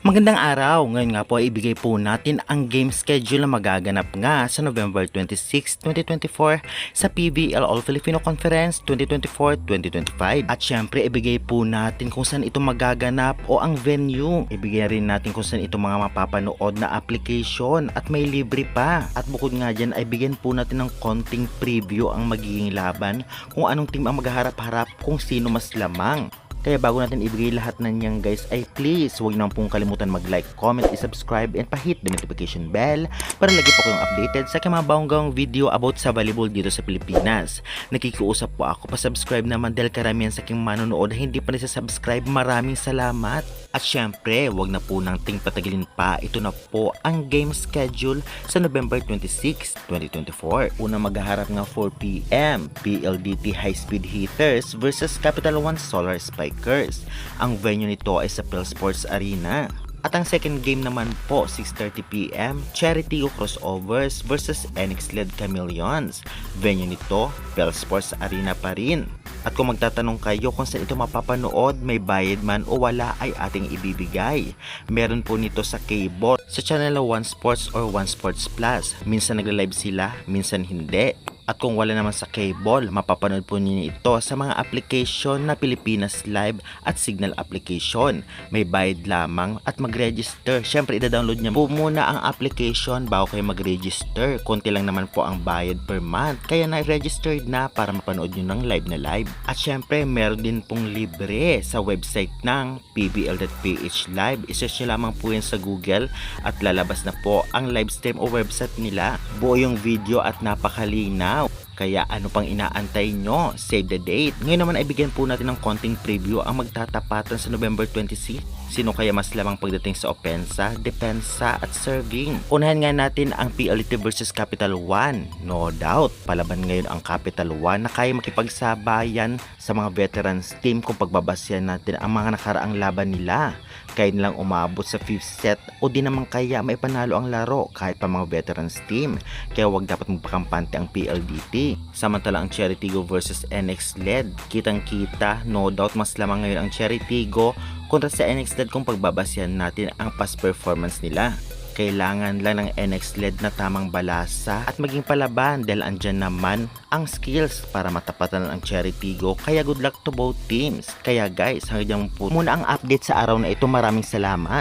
Magandang araw! Ngayon nga po ay ibigay po natin ang game schedule na magaganap nga sa November 26, 2024 sa PBL All Filipino Conference 2024-2025. At syempre ibigay po natin kung saan ito magaganap o ang venue. Ibigay rin natin kung saan ito mga mapapanood na application at may libre pa. At bukod nga dyan ay bigyan po natin ng konting preview ang magiging laban kung anong team ang magharap-harap kung sino mas lamang. Kaya bago natin ibigay lahat ng yan guys ay please huwag nang pong kalimutan mag-like, comment, i-subscribe and pa-hit the notification bell para lagi po kayong updated sa mga bawang video about sa volleyball dito sa Pilipinas. Nakikiusap po ako, pa-subscribe naman dahil karamihan sa aking manonood na hindi pa nasa-subscribe. Maraming salamat. At syempre huwag na po nang ting patagilin pa, ito na po ang game schedule sa November 26, 2024. Unang maghaharap nga 4pm, PLDT High Speed Hitters versus Capital One Solar Spikers. Ang venue nito ay sa Phil Sports Arena. At ang second game naman po, 6:30pm, Cherry Tigo Crossovers versus NX-led Chameleons. Venue nito, Phil Sports Arena pa rin. At kung magtatanong kayo kung saan ito mapapanood, may bayad man o wala ay ating ibibigay. Meron po nito sa cable, sa channel 1 Sports or 1 Sports Plus. Minsan nagla-live sila, minsan hindi. At kung wala naman sa cable, mapapanood po ninyo ito sa mga application na Pilipinas Live at Signal application. May bayad lamang at mag-register. Syempre, ida-download niya po muna ang application bago kayo mag-register. Konti lang naman po ang bayad per month. Kaya na-registered na para mapanood nyo ng live na live. At syempre, meron din pong libre sa website ng pbl.ph live. I-search nyo lamang po yan sa Google at lalabas na po ang live stream o website nila. Buo yung video at napakalinaw. Kaya ano pang inaantay nyo? Save the date. Ngayon naman ay bigyan po natin ng konting preview ang magtatapatan sa November 26. Sino kaya mas lamang pagdating sa opensa, depensa at serving? Unahan nga natin ang PLDT versus Capital One. No doubt, palaban ngayon ang Capital One na kaya makipagsabayan sa mga veterans team kung pagbabasyan natin ang mga nakaraang laban nila. Kaya nilang umabot sa 5th set o di naman kaya may panalo ang laro kahit pa mga veterans team. Kaya wag dapat magpakampante ang PLDT. Samantala ang Cherry Tigo versus NX-led. Kitang-kita, no doubt mas lamang ngayon ang Cherry Tigo kontra sa NX-led kung pagbabasyan natin ang past performance nila. Kailangan lang ng NX-led na tamang balasa at maging palaban dahil andyan naman ang skills para matapatan ang Cherry Tigo. Kaya good luck to both teams. Kaya guys, hanggang po muna ang update sa araw na ito. Maraming salamat.